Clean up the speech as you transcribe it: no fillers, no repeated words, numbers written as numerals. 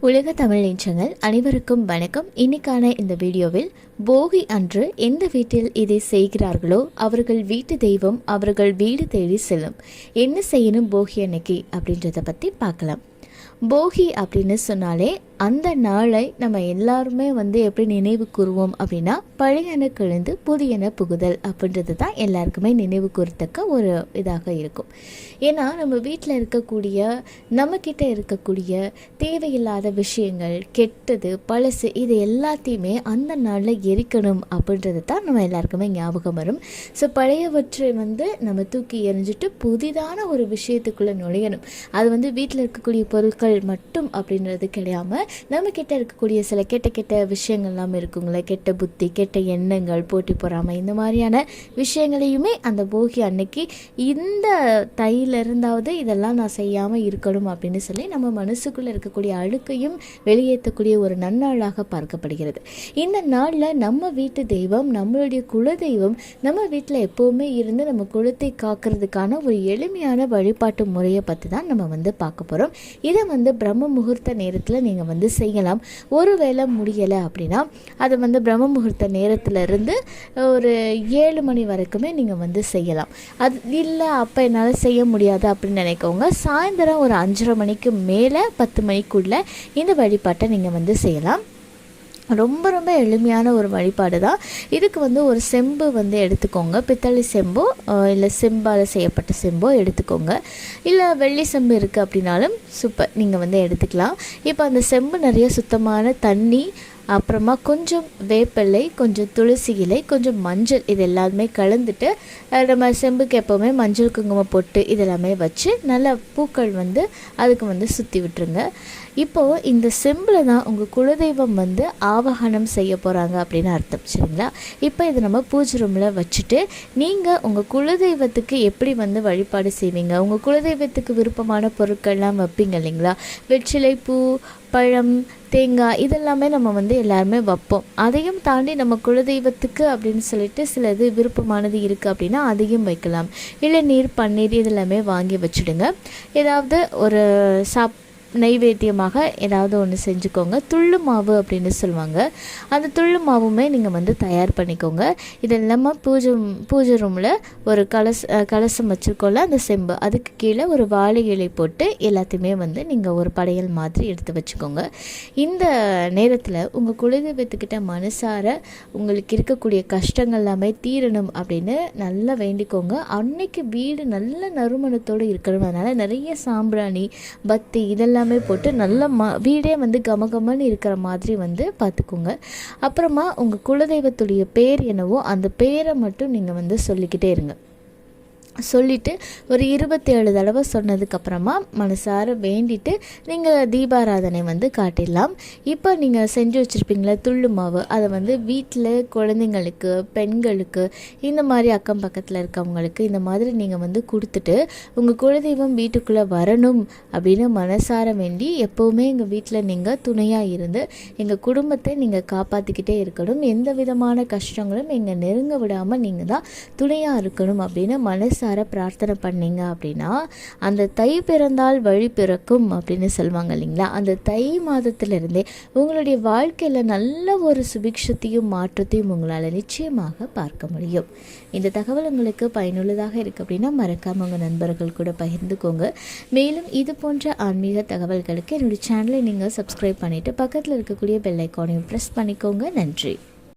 உலக தமிழ் நெஞ்சங்கள் அனைவருக்கும் வணக்கம். இன்னைக்கான இந்த வீடியோவில் போகி அன்று எந்த வீட்டில் இதை செய்கிறார்களோ அவர்கள் வீட்டு தெய்வம் அவர்கள் வீடு தேடி செல்லும். என்ன செய்யணும் போகி அன்னைக்கு அப்படின்றத பற்றி பார்க்கலாம். போகி அப்படின்னு சொன்னாலே அந்த நாளை நம்ம எல்லாருமே எப்படி நினைவு கூறுவோம் அப்படின்னா பழையன கழிந்து புதியன புகுதல் அப்படின்றது தான் எல்லாருக்குமே நினைவு கூறத்தக்க ஒரு இதாக இருக்கும். ஏன்னா நம்ம வீட்டில் இருக்கக்கூடிய நம்மக்கிட்ட இருக்கக்கூடிய தேவையில்லாத விஷயங்கள், கெட்டது, பழசு, இது எல்லாத்தையுமே அந்த நாளில் எரிக்கணும் அப்படின்றது தான் நம்ம எல்லாருக்குமே ஞாபகம் வரும். ஸோ பழையவற்றை நம்ம தூக்கி எறிஞ்சிட்டு புதிதான ஒரு விஷயத்துக்குள்ளே நுழையணும். அது வீட்டில் இருக்கக்கூடிய பொருட்கள் மட்டும் அப்படின்றது கிடையாமல் நம்ம கிட்ட இருக்கக்கூடிய சில கெட்ட விஷயங்கள்லாம் இருக்குங்களே, கெட்ட புத்தி, கெட்ட எண்ணங்கள், போட்டி பொறாமை, இந்த மாதிரியான விஷயங்களையுமே அந்த போகி அன்னைக்கு இந்த தையிலிருந்தாவது இதெல்லாம் நான் செய்யாமல் இருக்கணும் அப்படின்னு சொல்லி நம்ம மனசுக்குள்ளே இருக்கக்கூடிய அழுக்கையும் வெளியேற்றக்கூடிய ஒரு நன்னாளாக பார்க்கப்படுகிறது. இந்த நாளில் நம்ம வீட்டு தெய்வம், நம்மளுடைய குலதெய்வம் நம்ம வீட்டில் எப்போவுமே இருந்து நம்ம குலத்தை காக்கிறதுக்கான ஒரு எளிமையான வழிபாட்டு முறையை பற்றி தான் நம்ம பார்க்க போகிறோம். இதை பிரம்ம முகூர்த்த நேரத்தில் நீங்கள் செய்யலாம். ஒருவேளை முடியலை அப்படின்னா அது பிரம்ம முகூர்த்த நேரத்திலிருந்து ஒரு 7 மணி வரைக்குமே நீங்கள் செய்யலாம். அது இல்லை அப்போ என்னால் செய்ய முடியாது அப்படின்னு நினைக்கவங்க சாயந்தரம் ஒரு 5:30 மணிக்கு மேலே 10 மணிக்குள்ளே இந்த வழிபாட்டை நீங்கள் செய்யலாம். ரொம்ப ரொம்ப எளிமையான ஒரு வழிபாடு தான். இதுக்கு ஒரு செம்பு எடுத்துக்கோங்க. பித்தளை செம்போ இல்லை செம்பால் செய்யப்பட்ட செம்போ எடுத்துக்கோங்க. இல்லை வெள்ளி செம்பு இருக்குது அப்படின்னாலும் சூப்பர், நீங்கள் எடுத்துக்கலாம். இப்போ அந்த செம்பு நிறைய சுத்தமான தண்ணி, அப்புறமா கொஞ்சம் வேப்பிலை, கொஞ்சம் துளசி இலை, கொஞ்சம் மஞ்சள், இது எல்லாமே கலந்துட்டு நம்ம செம்புக்கு எப்போவுமே மஞ்சள் குங்குமம் போட்டு இதெல்லாமே வச்சு நல்லா பூக்கள் அதுக்கு சுற்றி விட்டுருங்க. இப்போது இந்த செம்பில் தான் உங்கள் குலதெய்வம் ஆவாகனம் செய்ய போகிறாங்க அப்படின்னு அர்த்தம், சரிங்களா? இப்போ இதை நம்ம பூஜை ரூமில் வச்சுட்டு நீங்கள் உங்கள் குலதெய்வத்துக்கு எப்படி வழிபாடு செய்வீங்க, உங்கள் குலதெய்வத்துக்கு விருப்பமான பொருட்கள்லாம் வைப்பீங்க இல்லைங்களா? வெற்றிலை பூ, பழம், தேங்காய், இதெல்லாமே நம்ம எல்லாருமே வைப்போம். அதையும் தாண்டி நம்ம குலதெய்வத்துக்கு அப்படின்னு சொல்லிட்டு சிலது விருப்பமானது இருக்குது அப்படின்னா அதையும் வைக்கலாம். இளநீர், பன்னீர் இதெல்லாமே வாங்கி வச்சுடுங்க. ஏதாவது ஒரு நைவேத்தியமாக ஏதாவது ஒன்று செஞ்சுக்கோங்க. துள்ளு மாவு அப்படின்னு சொல்லுவாங்க, அந்த துள்ளு மாவுமே நீங்கள் தயார் பண்ணிக்கோங்க. இது இல்லாமல் பூஜை ரூமில் ஒரு கலசம் வச்சுருக்கோம்ல, அந்த செம்பு, அதுக்கு கீழே ஒரு வாழை இலை போட்டு எல்லாத்தையுமே நீங்கள் ஒரு படையல் மாதிரி எடுத்து வச்சுக்கோங்க. இந்த நேரத்தில் உங்கள் குலதெய்வத்துக்கிட்ட மனசார உங்களுக்கு இருக்கக்கூடிய கஷ்டங்கள் எல்லாமே தீரணும் அப்படின்னு நல்லா வேண்டிக்கோங்க. அன்னைக்கு வீடு நல்ல நறுமணத்தோடு இருக்கணும். அதனால் நிறைய சாம்பிராணி, பத்தி இதெல்லாம் போட்டு நல்ல வீடே கமகமன்னு இருக்கிற மாதிரி பார்த்துக்கோங்க. அப்புறமா உங்கள் குலதெய்வத்துடைய பேர் என்னவோ அந்த பேரை மட்டும் நீங்கள் சொல்லிக்கிட்டே இருங்க. சொல்லிவிட்டு ஒரு 27 தடவை சொன்னதுக்கப்புறமா மனசார வேண்டிட்டு நீங்கள் தீபாராதனை காட்டிடலாம். இப்போ நீங்கள் செஞ்சு வச்சுருப்பீங்களா துள்ளு மாவு, அதை வீட்டில் குழந்தைங்களுக்கு, பெண்களுக்கு, இந்த மாதிரி அக்கம் பக்கத்தில் இருக்கவங்களுக்கு இந்த மாதிரி நீங்கள் கொடுத்துட்டு உங்கள் குலதெய்வம் வீட்டுக்குள்ளே வரணும் அப்படின்னு மனசார வேண்டி எப்போவுமே எங்கள் வீட்டில் நீங்கள் துணையாக இருந்து எங்கள் குடும்பத்தை நீங்கள் காப்பாற்றிக்கிட்டே இருக்கணும், எந்த விதமான கஷ்டங்களும் எங்கள் நெருங்க விடாமல் நீங்கள் தான் துணையாக இருக்கணும் அப்படின்னு மனசார பிரார்த்தனை பண்ணீங்க அப்படின்னா அந்த தை பிறந்தால் வழி பிறக்கும் அப்படின்னு சொல்லுவாங்க இல்லைங்களா? அந்த தை மாதத்திலிருந்தே உங்களுடைய வாழ்க்கையில் நல்ல ஒரு சுபிக்ஷத்தையும் மாற்றத்தையும் உங்களால் நிச்சயமாக பார்க்க முடியும். இந்த தகவல் உங்களுக்கு பயனுள்ளதாக இருக்குது அப்படின்னா மறக்காமல் உங்கள் நண்பர்கள் கூட பகிர்ந்துக்கோங்க. மேலும் இது போன்ற ஆன்மீக தகவல்களுக்கு என்னுடைய சேனலை நீங்கள் சப்ஸ்கிரைப் பண்ணிவிட்டு பக்கத்தில் இருக்கக்கூடிய பெல் ஐக்கானையும் ப்ரெஸ் பண்ணிக்கோங்க. நன்றி.